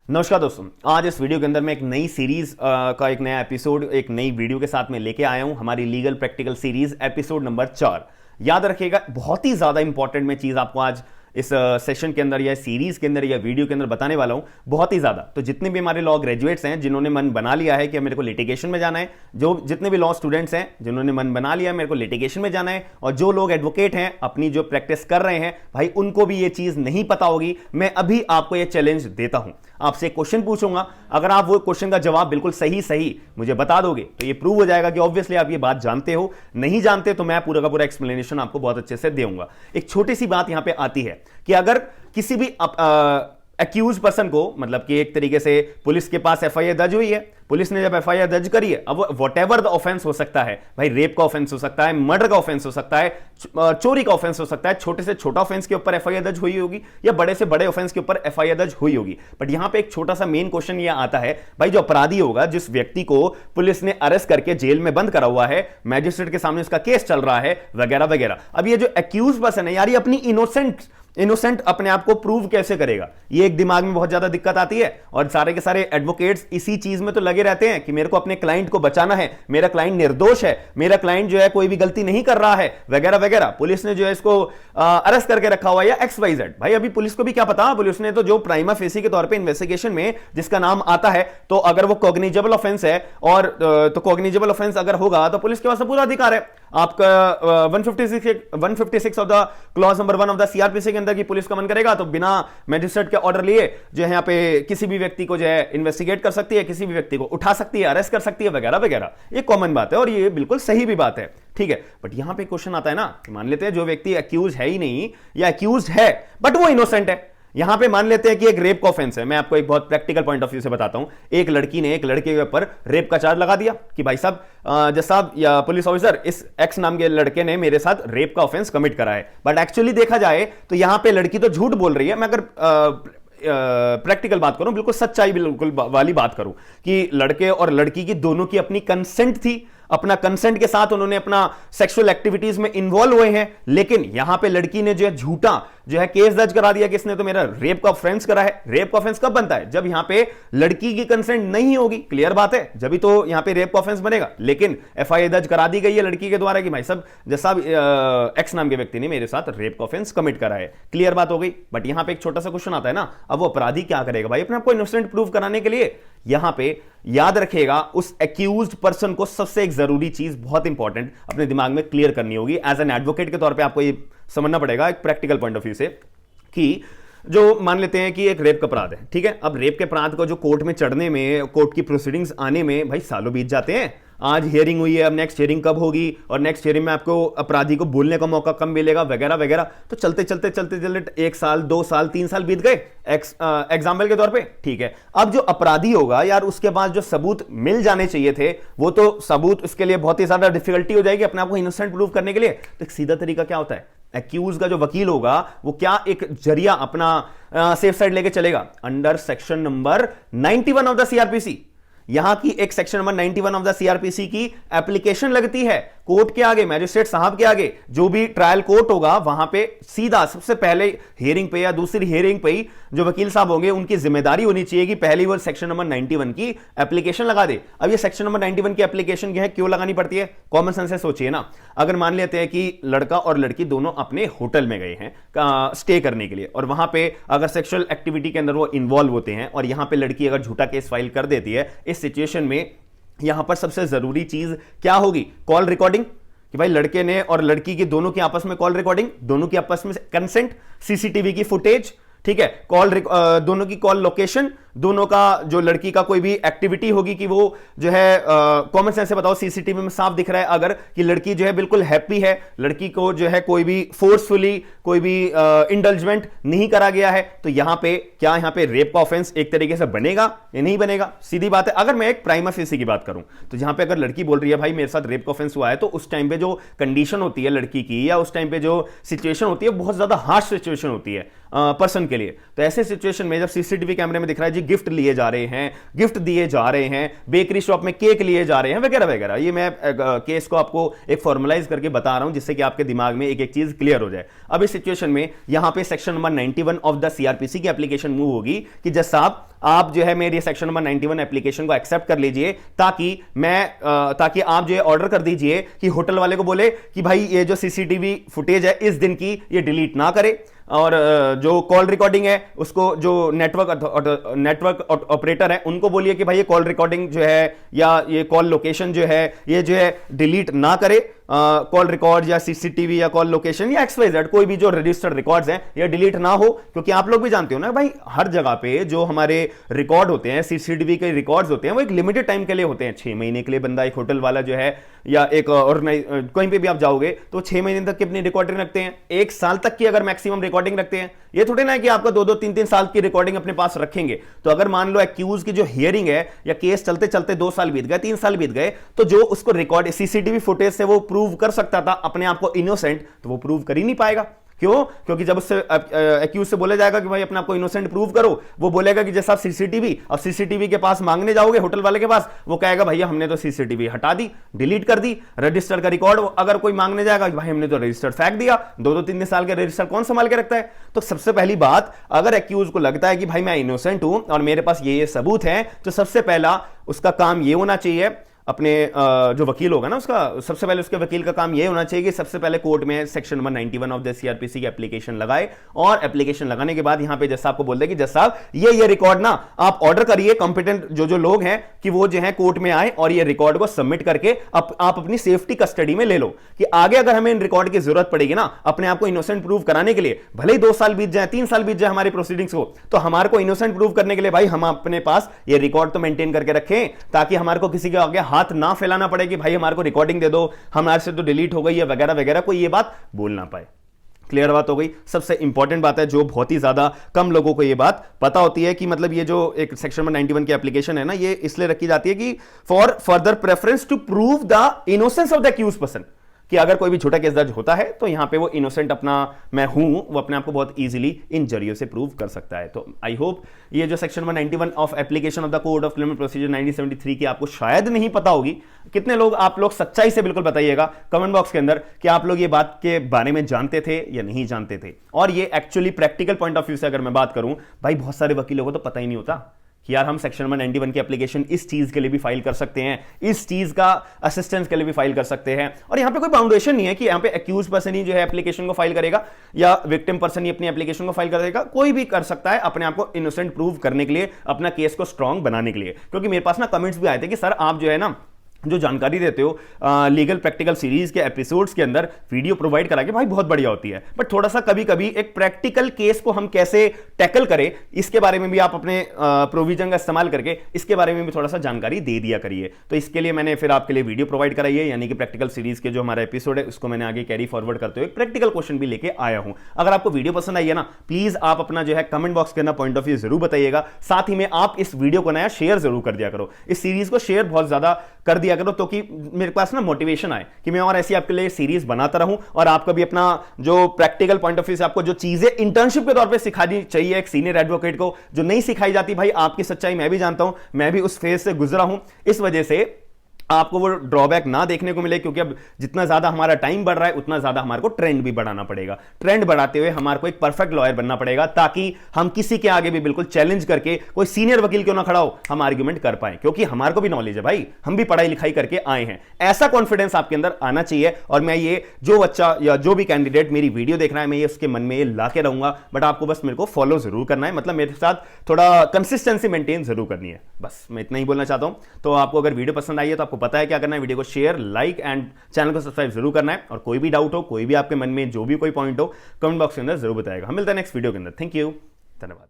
नमस्कार दोस्तों, आज इस वीडियो के अंदर मैं एक नई सीरीज का एक नया एपिसोड एक नई वीडियो के साथ में लेके आया हूं। हमारी legal practical series episode number 4। याद रखिएगा, बहुत ही ज्यादा इंपॉर्टेंट मैं चीज आपको आज इस सेशन के अंदर या सीरीज के अंदर या वीडियो के अंदर बताने वाला हूं, बहुत ही ज्यादा। तो जितने भी हमारे लॉ ग्रेजुएट्स हैं जिन्होंने मन बना लिया है कि मेरे को लिटिगेशन में जाना है, जितने भी लॉ स्टूडेंट्स हैं जिन्होंने मन बना लिया है मेरे को लिटिगेशन में जाना है, और जो लोग एडवोकेट हैं अपनी जो प्रैक्टिस कर रहे हैं भाई, उनको भी ये चीज नहीं पता होगी। मैं अभी आपको ये चैलेंज देता हूं, आपसे एक क्वेश्चन पूछूंगा, अगर आप वो क्वेश्चन का जवाब बिल्कुल सही सही मुझे बता दोगे तो ये प्रूव हो जाएगा कि ऑब्वियसली आप ये बात जानते हो। नहीं जानते तो मैं पूरा का पूरा एक्सप्लेनेशन आपको बहुत अच्छे से दूंगा। एक छोटी सी बात यहां पे आती है कि अगर किसी भी एक्यूज पर्सन को, मतलब कि एक तरीके से पुलिस के पास एफआईआर दर्ज हुई है, पुलिस ने जब एफआईआर दर्ज करी है, अब व्हाटएवर द ऑफेंस हो सकता है भाई, रेप का ऑफेंस हो सकता है, मर्डर का ऑफेंस हो सकता है, चोरी का ऑफेंस हो सकता है, छोटे से छोटा ऑफेंस के ऊपर एफआईआर दर्ज हुई होगी या बड़े से बड़े ऑफेंस के ऊपर एफआईआर दर्ज हुई होगी। बट यहां पे एक छोटा सा मेन क्वेश्चन यह आता है भाई, जो अपराधी होगा, जिस व्यक्ति को पुलिस ने अरेस्ट करके जेल में बंद करा हुआ है, मैजिस्ट्रेट के सामने उसका केस चल रहा है वगैरह वगैरह, अब ये जो एक्यूज पर्सन है यार, ये अपनी इनोसेंट अपने आप को प्रूव कैसे करेगा? ये एक दिमाग में बहुत ज्यादा दिक्कत आती है। और सारे के सारे एडवोकेट्स इसी चीज में तो लगे रहते हैं कि मेरे को अपने क्लाइंट को बचाना है, मेरा क्लाइंट निर्दोष है, मेरा क्लाइंट जो है कोई भी गलती नहीं कर रहा है वगैरह वगैरह, पुलिस ने जो है इसको अरेस्ट करके रखा हुआ है या XYZ। भाई अभी पुलिस को भी क्या पता, पुलिस ने तो जो प्राइमा फेसी के तौर पे इन्वेस्टिगेशन में जिसका नाम आता है, तो अगर वो कॉग्निजेबल ऑफेंस है और तो कॉग्निजेबल ऑफेंस अगर होगा तो पुलिस के पास पूरा अधिकार है। आपका 156 of the clause number 1 of the CrPC के अंदर की पुलिस का मन करेगा तो बिना मैजिस्ट्रेट के ऑर्डर लिए जो है यहाँ पे किसी भी व्यक्ति को जो है इन्वेस्टिगेट कर सकती है, किसी भी व्यक्ति को उठा सकती है, अरेस्ट कर सकती है वगैरह वगैरह। ये कॉमन बात है और ये बिल्कुल सही भी बात है, ठीक है। बट यहां पे क्वेश्चन आता है ना, मान लेते हैं जो व्यक्ति एक्यूज है ही नहीं या एक्यूज है बट वो इनोसेंट है। यहां पे मान लेते हैं कि एक रेप का ऑफेंस है। मैं आपको एक बहुत प्रैक्टिकल पॉइंट ऑफ व्यू से बताता हूं। एक लड़की ने एक लड़के के ऊपर रेप का चार्ज लगा दिया कि भाई साहब, जज साहब या पुलिस ऑफिसर, इस एक्स नाम के लड़के ने मेरे साथ रेप का ऑफेंस कमिट करा है। बट एक्चुअली देखा जाए तो यहां पे लड़की तो झूठ बोल रही है। मैं अगर प्रैक्टिकल बात करूं, बिल्कुल सच्चाई बिल्कुल वाली बात करूं कि लड़के और लड़की की दोनों की अपनी कंसेंट थी, अपना कंसेंट के साथ उन्होंने अपना सेक्सुअल एक्टिविटीज में इन्वॉल्व हुए हैं, लेकिन यहां पे लड़की ने जो है झूठा जो है केस दर्ज करा दिया कि इसने तो मेरा रेप का ऑफेंस करा है। रेप का ऑफेंस कब बनता है? जब यहां पे लड़की की कंसेंट नहीं होगी, क्लियर बात है, जब भी तो यहां पे रेप का ऑफेंस बनेगा। लेकिन एफआईआर दर्ज करा दी गई है लड़की के द्वारा कि भाई साहब, जैसा एक्स नाम के व्यक्ति ने मेरे साथ रेप का ऑफेंस कमिट करा है, क्लियर बात हो गई। बट यहां पे एक छोटा सा क्वेश्चन आता है ना, अब वो अपराधी क्या करेगा भाई अपने आपको इनोसेंट प्रूव कराने के लिए? यहां पे याद रखिएगा, उस एक्यूज्ड पर्सन को सबसे एक जरूरी चीज बहुत इंपॉर्टेंट अपने दिमाग में क्लियर करनी होगी। एज एन एडवोकेट के तौर पे आपको ये समझना पड़ेगा एक प्रैक्टिकल पॉइंट ऑफ व्यू से कि जो मान लेते हैं कि एक रेप का अपराध है, ठीक है। अब रेप के अपराध को जो कोर्ट में चढ़ने में, कोर्ट की प्रोसीडिंग्स आने में भाई सालों बीत जाते हैं। आज हियरिंग हुई है, अब नेक्स्ट हियरिंग कब होगी और नेक्स्ट हियरिंग में आपको अपराधी को बोलने का मौका कब मिलेगा वगैरह वगैरह। तो चलते चलते 1 साल 2 साल 3 साल बीत गए एग्जाम्पल के तौर पे, ठीक है। अब जो अपराधी होगा यार, उसके पास जो सबूत मिल जाने चाहिए थे, वो तो सबूत उसके लिए बहुत ही ज्यादा डिफिकल्टी हो जाएगी अपने आप को इनोसेंट प्रूव करने के लिए। तो एक सीधा तरीका क्या होता है, एक्यूज का जो वकील होगा वो क्या एक जरिया अपना सेफ साइड लेके चलेगा, under section number 91 of the CrPC. यहां की एक section number 91 of the CrPC की एप्लीकेशन लगती है कोर्ट के आगे, मैजिस्ट्रेट साहब के आगे। जो भी ट्रायल कोर्ट होगा वहां पे सीधा सबसे पहले हियरिंग पे या दूसरी हियरिंग पे ही जो वकील साहब होंगे उनकी जिम्मेदारी होनी चाहिए कि पहले वो सेक्शन नंबर 91 की एप्लीकेशन लगा दे। अब ये सेक्शन नंबर 91 की एप्लीकेशन है क्यों लगानी पड़ती है? कॉमन सेंस से सोचिए ना, अगर मान लेते हैं कि लड़का और लड़की दोनों अपने होटल में गए हैं स्टे करने के लिए, और वहां पे अगर सेक्सुअल एक्टिविटी के अंदर वो इन्वॉल्व होते हैं और यहां पे लड़की अगर झूठा केस फाइल कर देती है, इस सिचुएशन में यहां पर सबसे जरूरी चीज क्या होगी? कॉल रिकॉर्डिंग, कि भाई लड़के ने और लड़की की दोनों की आपस में कॉल रिकॉर्डिंग, दोनों की आपस में कंसेंट, सीसीटीवी की फुटेज, ठीक है, दोनों की कॉल लोकेशन, दोनों का जो लड़की का कोई भी एक्टिविटी होगी कि वो जो है कॉमन सेंस से बताओ, सीसीटीवी में साफ दिख रहा है अगर कि लड़की जो है बिल्कुल हैप्पी है, लड़की को जो है कोई भी फोर्सफुली कोई भी इंडल्जमेंट नहीं करा गया है, तो यहां पे क्या यहां पे रेप का ऑफेंस एक तरीके से बनेगा या नहीं बनेगा? सीधी बात है। अगर मैं एक प्राइमा फेसी की बात करूं तो जहां पे अगर लड़की बोल रही है भाई मेरे साथ रेप का ऑफेंस हुआ है, तो उस टाइम पे जो कंडीशन होती है लड़की की या उस टाइम पे जो सिचुएशन होती है बहुत ज्यादा हार्श सिचुएशन होती है पर्सन के लिए। तो ऐसे सिचुएशन में जब सीसीटीवी कैमरे में दिख रहा है जी गिफ्ट लिए जा रहे हैं, गिफ्ट दिए जा रहे हैं, बेकरी शॉप में केक लिए जा रहे हैं, वगैरह वगैरह। ये मैं केस को आपको एक फॉर्मलाइज करके बता रहा हूं जिससे कि आपके दिमाग में एक एक चीज क्लियर हो जाए। अब इस सिचुएशन में यहां पे section number 91 of the CrPC की एप्लीकेशन मूव होगी कि जज साहब आप जो है मेरी सेक्शन नंबर 91 एप्लीकेशन को एक्सेप्ट कर लीजिए, ताकि आप जो है ऑर्डर कर दीजिए कि होटल वाले को बोले कि भाई ये जो सीसीटीवी फुटेज है इस दिन की ये डिलीट ना करे, और जो कॉल रिकॉर्डिंग है उसको जो नेटवर्क ऑपरेटर है उनको बोलिए कि भाई ये कॉल रिकॉर्डिंग जो है या ये कॉल लोकेशन जो है ये जो है डिलीट ना करे, कॉल रिकॉर्ड या सीसीटीवी या कॉल लोकेशन या XYZ कोई भी जो रजिस्टर्ड रिकॉर्ड्स हैं ये डिलीट ना हो। क्योंकि आप लोग भी जानते हो ना भाई, हर जगह पे जो हमारे रिकॉर्ड होते हैं, सीसीटीवी के रिकॉर्ड्स होते हैं, वो एक लिमिटेड टाइम के लिए होते हैं। 6 महीने के लिए बंदा, एक होटल वाला जो है या एक और कहीं पे भी आप जाओगे तो 6 महीने तक की अपनी रिकॉर्डिंग रखते हैं, 1 साल तक की अगर मैक्सिमम रिकॉर्डिंग रखते हैं। ये थोड़े ना है कि आपका 2-2, 3-3 साल की रिकॉर्डिंग अपने पास रखेंगे। तो अगर मान लो एक्यूज की जो हियरिंग है या केस चलते चलते 2 साल बीत गए, 3 साल बीत गए, तो जो उसको रिकॉर्ड सीसीटीवी फुटेज से वो प्रूव कर सकता था अपने आप को इनोसेंट, तो वो प्रूव कर ही नहीं पाएगा। क्यों? क्योंकि जब उससे एक्यूज से बोला जाएगा कि भाई अपने आप को इनोसेंट प्रूव करो, वो बोलेगा कि जैसा आप सीसीटीवी, अब सीसीटीवी के पास मांगने जाओगे होटल वाले के पास, वो कहेगा भैया हमने तो सीसीटीवी हटा दी, डिलीट कर दी, रजिस्टर का रिकॉर्ड अगर कोई मांगने जाएगा कि भाई हमने तो रजिस्टर फेंक दिया, 2-2, 3 साल के रजिस्टर कौन संभाल के रखता है। तो सबसे पहली बात, अगर एक्यूज को लगता है कि भाई मैं इनोसेंट हूं और मेरे पास ये सबूत है, तो सबसे पहला उसका काम ये होना चाहिए, अपने जो वकील होगा ना उसका, सबसे पहले उसके वकील का काम यह होना चाहिए कि सबसे पहले कोर्ट में section number 91 of the CrPC की एप्लीकेशन लगाए, और एप्लीकेशन लगाने के बाद यहां पे जज साहब को बोल दे कि जज साहब ये रिकॉर्ड ना आप ऑर्डर करिए, कॉम्पिटेंट जो लोग हैं कि वो जो है कोर्ट में आए और ये रिकॉर्ड को सबमिट करके आप अपनी सेफ्टी कस्टडी में ले लो, कि आगे अगर हमें इन रिकॉर्ड की जरूरत पड़ेगी ना अपने आप को इनोसेंट प्रूव कराने के लिए, भले ही 2 साल बीत जाए, 3 साल बीत जाए हमारी प्रोसीडिंग्स को, तो हमारे को इनोसेंट प्रूव करने के लिए भाई हम अपने पास ये रिकॉर्ड तो मेंटेन करके रखें, ताकि हमारे को किसी के आगे हाथ ना फैलाना पड़े कि भाई हमारे को रिकॉर्डिंग दे दो, हमारे से तो डिलीट हो गई है वगैरह वगैरह, कोई ये बात बोल ना पाए। क्लियर बात हो गई। सबसे इंपॉर्टेंट बात है जो बहुत ही ज्यादा कम लोगों को ये बात पता होती है कि मतलब ये जो एक सेक्शन नंबर 91 की एप्लीकेशन है ना, ये इसलिए रखी जाती है कि for further preference to prove the innocence of the accuse person, कि अगर कोई भी छोटा केस दर्ज होता है तो यहां पे वो इनोसेंट अपना मैं हूं, वो अपने आप को बहुत इजीली इन जरिए से प्रूव कर सकता है। तो आई होप ये जो section 191 of application of the code of criminal procedure 1973 की आपको शायद नहीं पता होगी। कितने लोग, आप लोग सच्चाई से बिल्कुल बताइएगा कमेंट बॉक्स के अंदर कि आप लोग ये बात के बारे में जानते थे या नहीं जानते थे। और ये actually practical point of view से अगर मैं बात करूं, भाई बहुत सारे वकीलों को तो पता ही नहीं होता कि यार हम सेक्शन नंबर 91 की एप्लीकेशन इस चीज के लिए भी फाइल कर सकते हैं, इस चीज का असिस्टेंस के लिए भी फाइल कर सकते हैं। और यहां पे कोई बाउंडेशन नहीं है कि यहां पे एक्यूज पर्सन ही जो है एप्लीकेशन को फाइल करेगा या विक्टिम पर्सन ही अपनी एप्लीकेशन को फाइल करेगा, कोई भी कर सकता है अपने आप को इनोसेंट प्रूव करने के लिए, अपना केस को स्ट्रांग बनाने के लिए। क्योंकि मेरे पास ना कमेंट्स भी आए थे कि सर आप जो है ना जो जानकारी देते हो लीगल प्रैक्टिकल सीरीज के एपिसोड्स के अंदर वीडियो प्रोवाइड करा के भाई बहुत बढ़िया होती है, बट थोड़ा सा कभी कभी एक प्रैक्टिकल केस को हम कैसे टैकल करें इसके बारे में भी आप अपने प्रोविजन का इस्तेमाल करके इसके बारे में भी थोड़ा सा जानकारी दे दिया करिए। तो इसके लिए मैंने फिर आपके लिए वीडियो प्रोवाइड कराई है, यानी कि प्रैक्टिकल सीरीज के जो हमारा एपिसोड है उसको मैंने आगे कैरी फॉरवर्ड करते हुए प्रैक्टिकल क्वेश्चन भी लेके आया हूं। अगर आपको वीडियो पसंद आई है ना, प्लीज आप अपना जो है कमेंट बॉक्स के अंदर पॉइंट ऑफ व्यू जरूर बताइएगा। साथ ही में आप इस वीडियो को नया शेयर जरूर कर दिया करो, इस सीरीज को शेयर बहुत ज्यादा कर दिया करो, तो कि मेरे पास ना मोटिवेशन आए कि मैं और ऐसी आपके लिए सीरीज बनाता रहूं और आपको भी अपना जो प्रैक्टिकल पॉइंट ऑफ व्यू से आपको जो चीजें इंटर्नशिप के तौर पे सिखानी चाहिए एक सीनियर एडवोकेट को, जो नहीं सिखाई जाती, भाई आपकी सच्चाई मैं भी जानता हूं, मैं भी उस फेज से गुजरा हूं, इस वजह से आपको वो ड्रॉबैक ना देखने को मिले। क्योंकि अब जितना ज्यादा हमारा टाइम बढ़ रहा है उतना ज्यादा हमारे को ट्रेंड भी बढ़ाना पड़ेगा, ट्रेंड बढ़ाते हुए हमारे को एक परफेक्ट लॉयर बनना पड़ेगा, ताकि हम किसी के आगे भी बिल्कुल चैलेंज करके, कोई सीनियर वकील क्यों ना खड़ा हो, हम आर्ग्यूमेंट कर पाए, क्योंकि हमारे को भी नॉलेज है भाई, हम भी पढ़ाई लिखाई करके आए हैं। ऐसा कॉन्फिडेंस आपके अंदर आना चाहिए। और मैं ये जो बच्चा या जो भी कैंडिडेट मेरी वीडियो देख रहा है, मैं ये उसके मन में ये ला के रहूंगा, बट आपको बस मेरे को फॉलो जरूर करना है, मतलब मेरे साथ थोड़ा कंसिस्टेंसी मेंटेन जरूर करनी है। बस मैं इतना ही बोलना चाहता हूं। तो आपको अगर वीडियो पसंद आई है तो आपको पता है क्या करना है, वीडियो को शेयर, लाइक एंड चैनल को सब्सक्राइब जरूर करना है। और कोई भी डाउट हो, कोई भी आपके मन में जो भी कोई पॉइंट हो, कमेंट बॉक्स के अंदर जरूर बताएगा। हम मिलते हैं नेक्स्ट वीडियो के अंदर। थैंक यू, धन्यवाद।